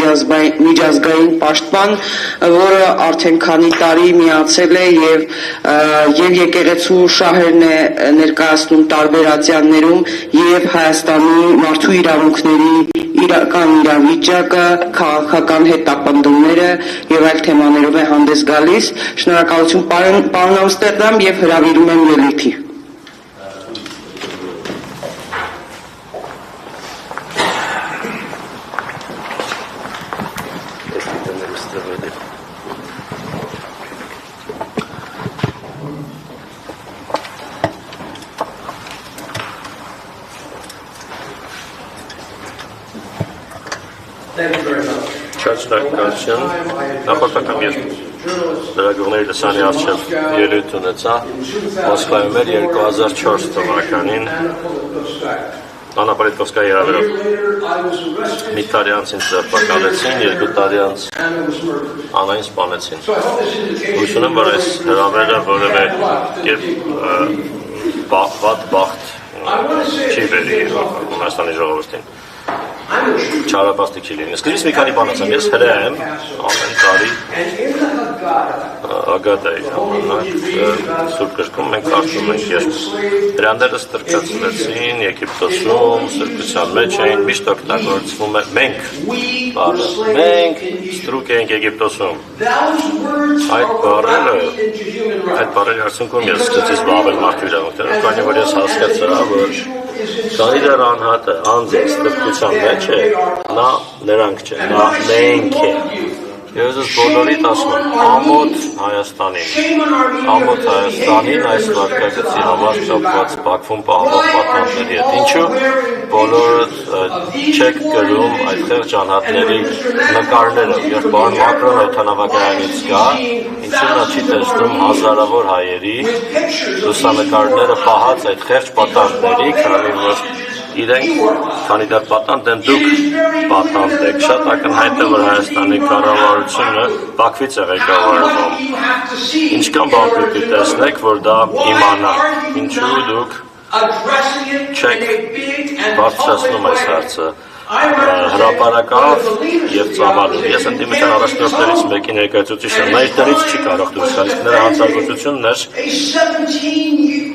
միջազգային պաշտպան, որը արդեն քանի տարի միացել է եւ եկեղեցու շահերն է ներկայացնում տարբեր ատյաններում եւ Հայաստանի մարդու իրավունքների իրական իրավիճակը, քաղաքական հետապնդումները եւ այլ թեմաներով է հանդես գալիս։ Շնորհակալություն պարոն Ամստերդամ եւ հրավիրում եմ ելույթի։ Շնորհակալություն։ Նախորդական ես լրագրողների լսանի առջև ելույթ ունեցա Մոսկվայում էր 2004 թվականին Անապոլիտկովսկայի հրավերով մի տարի անց ինձ ձերբակալեցին, 2 տարի անց Անային սպանեցին։ Հույս ունեմ, որ այս հրավերը որևէ կերպ վատ բախտ չի բերի Հայաստանի ժողովրդին։ Չարաբաստիկ չի լինի։ Սկզբից մի քանի բան ասեմ, ես հրեա եմ, ամեն տարի Ագադայի ժամանակ Սուրբ գրքում մենք կարդում ենք երբ հրեաները ստրկացվեցին Եգիպտոսում, սրբության մեջ էին, միշտ օգտագործվում է մենք ստրուկ էինք Եգիպտոսում։ Այդ բառերի արդյունքում ես սկսեցի զբաղվել մարդու իրավունքներով, քանի որ ես հասկացա, որ քանի դեռ անհատը անձը ստրկության մեջ է, նա նրանք չէ, նա մենք է։ Ես ես բոլորիդ ասում եմ, ամոթ Հայաստանին այս վարկագծի համար կապված Բաքվում պահվող պատանների հետ։ Ինչու բոլորդ չեք գրում այդ խեղճ անհատների նկարները, երբ պարոն Մակրոնը օդանավակայանից գա, ինչու նա չի տեսնում հազարավոր հայերի լուսանկարները պահած այդ խեղճ պատանների, քանի որ իրենք, քանի դեռ պատանդ են, դուք պատանդ եք։ Շատ ակնհայտ է, որ Հայաստանի կառավարությունը Բաքվից է ղեկավարվում։ Ինչքան բան պետք է տեսնեք, որ դա իմանաք, ինչու դուք չեք բարձրացնում այս հարցը հրապարակավ եւ ծավալում։ Ես ընդդիմության առաջնորդներից մեկի ներկայացուցիչ եմ, նա իր տնից չի կարող դուրս գալ, նրա հանցագործությունն էր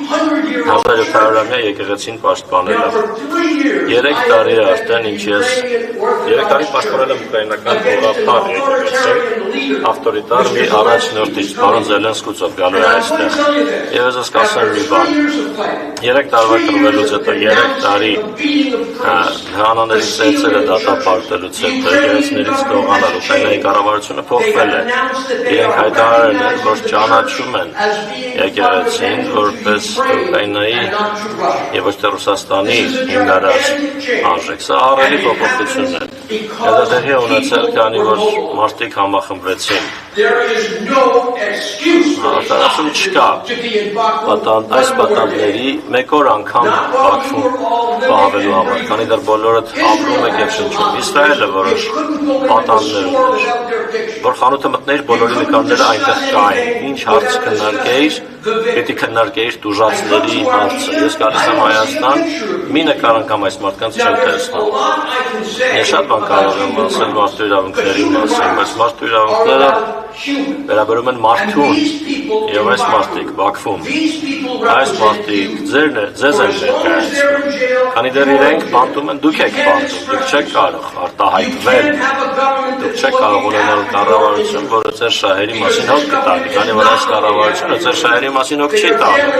1700-ամյա եկեղեցին պաշտպանելը։ 3 տարի է արդեն, ինչ ես 3 տարի պաշտպանել եմ ուկրաինական ուղղափառ եկեղեցին, ավտորիտար մի առաջնորդից, պարոն Զելենսկուցով գալու է այստեղ։ Եվ ես ասեմ մի բան, 3 տարվա կռվելուց հետո, 3 տարի հրանաների ծեցերը դատապարտելուց հետո, եկեղեցիներից կողանալ, ուկրաինայի կառավարությունը փոխվել է։ Իրենք հայտարարել են, որ ճանաչում են եկեղեցին որպես Ուկրաինայի եւ ոչ թե Ռուսաստանի հիմնարար արժեք։ Սա ահռելի փոփոխություն է։ Դա դեռ ունեցել, քանի որ մարդիկ համախմբվեցին։ Արտարացում չկա այս պատանդների մեկ օր անգամ Բաքվում պահվելու համար, քանի դեռ բոլորդ ապրում եք եւ շնչում։ Իսրայելը որոշ պատանդներ ուներ, որ խանութը մտնեիր, բոլորի նկարները այնտեղ կային։ Ինչ հարց քննարկեիր, պետք է քննարկեիր տուժածների հարցը։ Ես գալիս եմ Հայաստան, մի նկար անգամ այս մարդկանց չեմ տեսնում։ Ես շատ բան կարող եմ ասել մարդու իրավունքների մասին, բայց մարդու իրավունքները վերաբերում են մարդուն եւ այս մարդիկ Բաքվում։ Այս մարդիկ ձեզ են ներկայացնում, քանի դեռ իրենք բանտում են, դուք եք բանտում, դուք չեք կարող արտահայտվել, դուք չեք կարող ունենալ կառավարություն, որը ձեր շահերի մասին հոգ կտանի, քանի որ այս կառավարությունը ձեր շահերի մասին հոգ չի տանում։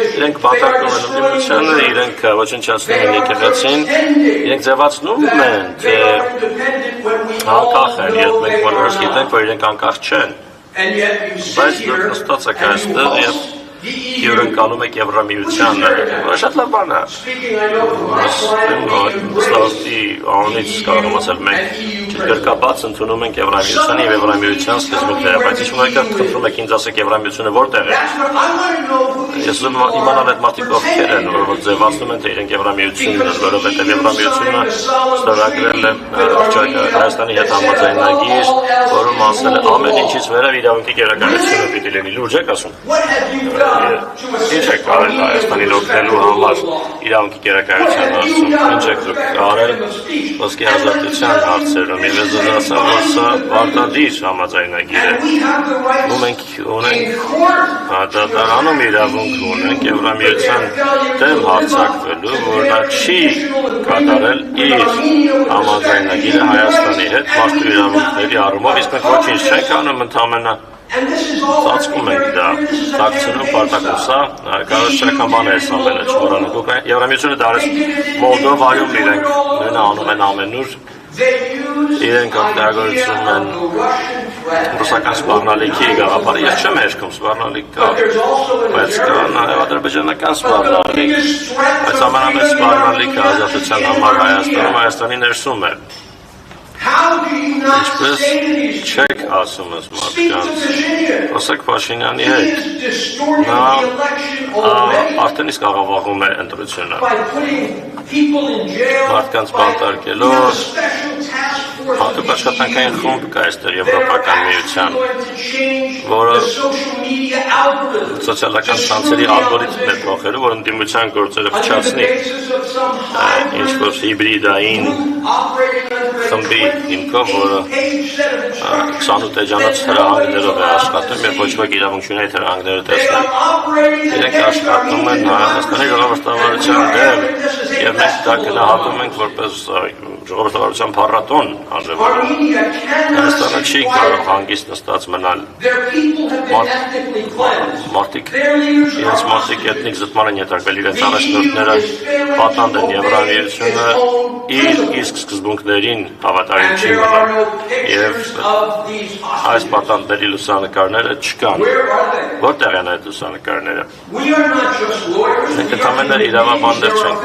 Իրենք բանտարկում են ընդդիմությանը, իրենք ոչնչացնում են եկեղեցին, իրենք ձևացնում են, թե անկախ են, երբ մենք բոլորս գիտենք, որ իրենք անկախ չեն, բայց դուք նստած եք այստեղ եւ հյուրընկալում եք Եվրամիությանը, որը շատ լավ բան է։ Ստավի անունից կարող եմ ասել, մենք գրկաբաց ընդունում ենք Եվրամիությանը եւ Եվրամիության սկզբունքները, բայց ինչ մեկը խնդրում եք ինձ ասեք Եվրամիությունը որտեղ է։ Ես ուզում եմ իմանալ այդ մարդիկ ովքեր են, որ ձևացնում են, թե իրենք Եվրամիությունն են, որովհետեւ Եվրամիությունը ստորագրել է Հայաստանի հետ համաձայնագիր, որում ասել է ամեն ինչից վերև իրավունքի գերակայությունը պիտի լինի։ Լուրջ եք ասում։ Ինչ եք արել Հայաստանին օգնելու համար իրավունքի գերակայության հարցում, ինչ եք դուք արել ոսկե ազատության հարցերում, Եվ ես ասեմ, որ սա պարտադիր համաձայնագիր է։ Ու մենք ունենք դատարանում իրավունք ունենք Եվրամիության դեմ հարձակվելու, որ նա չի կատարել իր համաձայնագիրը Հայաստանի հետ մարդու իրավունքների առումով, իսկ մենք ոչինչ չենք անում, ընդամենը ծածկում ենք դա, ծածկում պարտական սա, կարողական բան է այս ամենը չմոռանանք։ Եվրամիությունը դարեց Մոլդովայում իրենք նույնը անում են ամենուր, իրենք օգտագործում են ռուսական սպառնալիքի գաղափարը, ես չեմ հերքում սպառնալիք կա, բայց կա նաև ադրբեջանական սպառնալիք, բայց ամենամեծ սպառնալիքը ազատության համար Հայաստանի ներսում է։ Ինչպես չեք ասում ես մարդկանց, խոսեք Փաշինյանի հետ, նա արդեն իսկ աղավաղում է ընտրությունը, մարդկանց բանտարկելով, հատուկ աշխատանքային խումբ կա այստեղ Եվրոպական միության, որը սոցիալական ցանցերի ալգորիթմն է փոխելու, որ ընդդիմության գործերը փչացնի ինչ-որ հիբրիդային խմբի հիմքով, որը 28 էջանոց հրահանգներով է աշխատում և ոչ ոք իրավունք չունի այդ հրահանգները տեսնել։ Իրենք աշխատում են Հայաստանի ժողովրդավարության դեմ և մենք դա գնահատում ենք որպես ժողովրդավարության փառատոն արժևորում։ Հայաստանը չի կարող հանգիստ նստած մնալ։ Մարդիկ իրենց մարդիկ էթնիկ զտման են ետարկվել, իրենց առաջնորդները պատանդ են Եվրամիությունը իր իսկ սկզբունքներին հավատարիմ չի մնալ և այս պատանդների լուսանկարները չկան։ Որտեղ են այդ լուսանկարները։ Մենք ընդամենը իրավաբաններ չենք,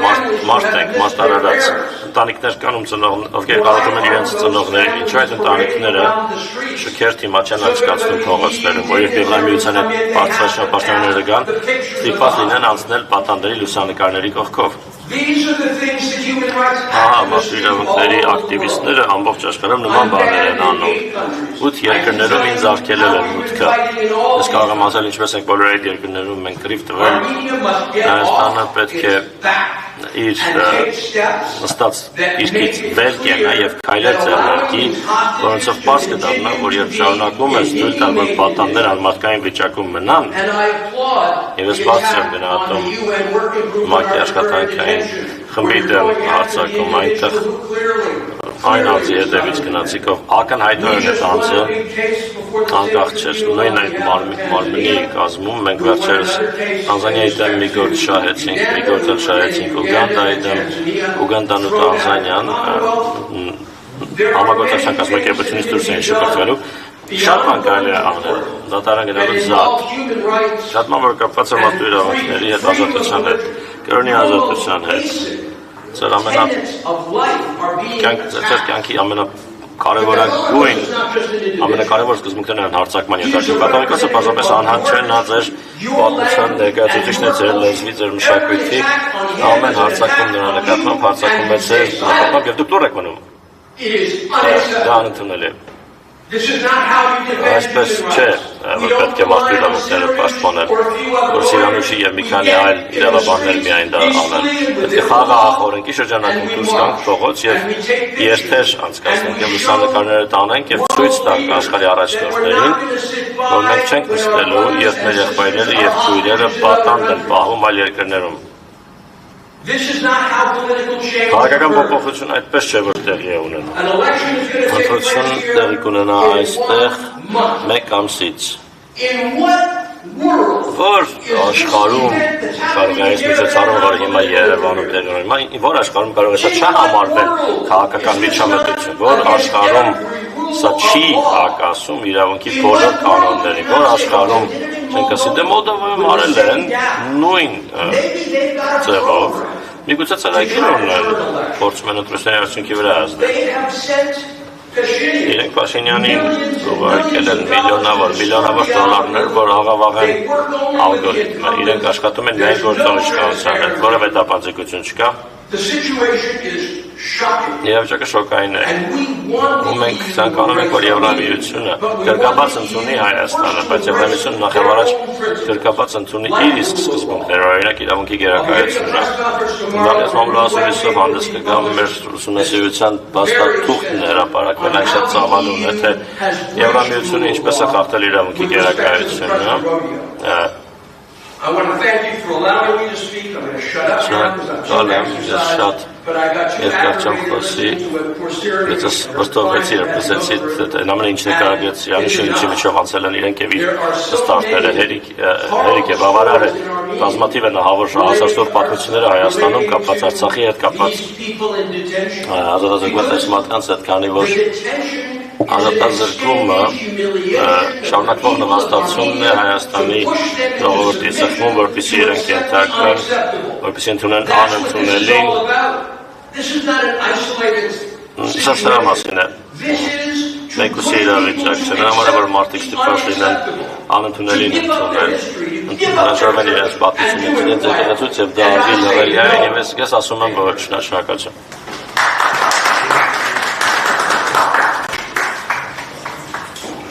մարդ ենք, մասնարարած, ընտանիքներ կան, ովքեր կարոտում են իրենց ծնողներին, ինչու այդ ընտանիքները շքեր թիմա չեն անցկացնում փողոցներում, որ երբ Եվրամիության հետ բարձրացման պաշտոնյաները կան, ստիպված լինեն անցնել պատանդների լուսանկարների կողքով։ Մարդու իրավունքների ակտիվիստները ամբողջ աշխարհում նման բաներ են անում։ 8 երկրներում ինձ արգելել են մուտքը։ Ես կարող եմ ասել ինչպես ենք բոլոր այդ երկրներում մենք կռիվ տվել։ Հայաստանը պետք է իր նստած իրքից վեր կենա և քայլեր ձեռնարկի, որոնցով պարզ կդառնա, որ երբ շարունակում ես թույլ տալ, որ պատանդներ անմարդկային վիճակում մնան, և ես բարձր եմ գնահատում ՄԱԿ-ի աշխատանքային խմբի դեմ հարձակում այնտեղ այն անձի հետևից գնացիկով ակնհայտորեն այդ անձը անկախ չէր նույն այդ մարմնի կազմում մենք վերջերս Տանզանիայի դեմ մի գործ շահեցինք Ուգանդայի դեմ Ուգանդան ու Տանզանիան համագործակցության կազմակերպությունից դուրս էին շպրտվելու շատ բան կարելի է անել դատարան գնալու զատ շատ բան որ կապված է մարդու իրավունքների հետ ազատության հետ կրոնի ազատության հետ Ձեր կյանքի ամենակարևորագույն, ամենակարևոր սկզբունքներն են հարձակման ետարկում։ Կաթողիկոսը պարզապես անհատ չէ, նա ձեր պատմության ներկայացուցիչն է, ձեր լեզվի, ձեր մշակույթի ամեն հարձակում նրա նկատմամբ հարձակում է ձեր նկատմամբ և դուք լուռ եք մնում։ Դա անընդունել է։ Այսպես չէ, որ պետք է մարդու իրավունքները պաշտպանել, որ Սիրանուշի և մի քանի այլ իրավաբաններ միայն դա անեն։ Պետք է խաղաղ օրենքի շրջանակում դուրս գանք փողոց և երթեր անցկացնենք և լուսանկարները տանենք և ցույց տանք աշխարհի առաջնորդներին, որ մենք չենք նստելու, երբ մեր եղբայրները և քույրերը պատանդ են պահում այլ երկրներում։ Քաղաքական փոփոխություն այդպես չէ, որ տեղի է ունենում։ Ընտրություն տեղի կունենա այստեղ մեկ ամսից։ Որ աշխարհում կարող է այս միջոցառումը, որը հիմա Երևանում տեղի ունենա, որ աշխարհում կարող է սա չհամարվել քաղաքական միջամտություն, որ աշխարհում սա չի հակասում իրավունքի բոլոր կանոններին, որ աշխարհում չենք ասի, դե Մոլդովայում արել են նույն ձևով, միգուցե ծրագիր ունեն, փորձում են ընտրությունների արդյունքի վրա ազդել։ Իրենք Փաշինյանին ուղարկել են միլիոնավոր դոլարներ, որ աղավաղեն ալգորիթմը։ Իրենք աշխատում են միայն գործողությունների հետ, որևէ տապանցիկություն չկա։ The situation is shocking. Իրավիճակը շոկային է։ And we want Ու մենք ցանկանում ենք, որ Եվրամիությունը գրկաբաց ընդունի Հայաստանը, բայց Եվրամիությունը նախևառաջ գրկաբաց ընդունի իր իսկ սկզբունքները, օրինակ իրավունքի գերակայությունը։ Դրանից մամուլասովիսով հանդես կգամ մեր ուսումնասիրության փաստաթուղթն հրապարակվել այն շատ ծավալուն է, թե Եվրամիությունը ինչպես է խախտել իրավունքի գերակայությունը։ I want to thank you for allowing me to speak. I'm going to shut up now because I'm too exercised. But I got you acclimated to a poor serious. Ես վստահեցի, ռեպրեսենտի այն ամենը ինչն է կարողացի անշուշտ միջով անցել են իրենք եւ իր ստարտները հերիք է բավարար է բազմաթիվ են ահավոր հասարակ պատմությունները Հայաստանում կապված Արցախի հետ կապված ազատազրկված մարդկանց հետ, քանի որ ազատազրկումը շարունակվող նվաստացումն է Հայաստանի ժողովրդի սխմում, որպեսզի իրենք ենթարկվեն, որպեսզի ընդունեն անընդունելին։ Սա սրա մասին է։ Մեկուսի իրավիճակ չէ, նրա համար է, որ մարդիկ ստիպված լինեն անընդունելին ընդունել, հրաժարվել իրենց պատմությունից, իրենց եկեղեցուց եւ դա արժի լռել է, եւ ես ասում եմ, որ շնորհակալություն։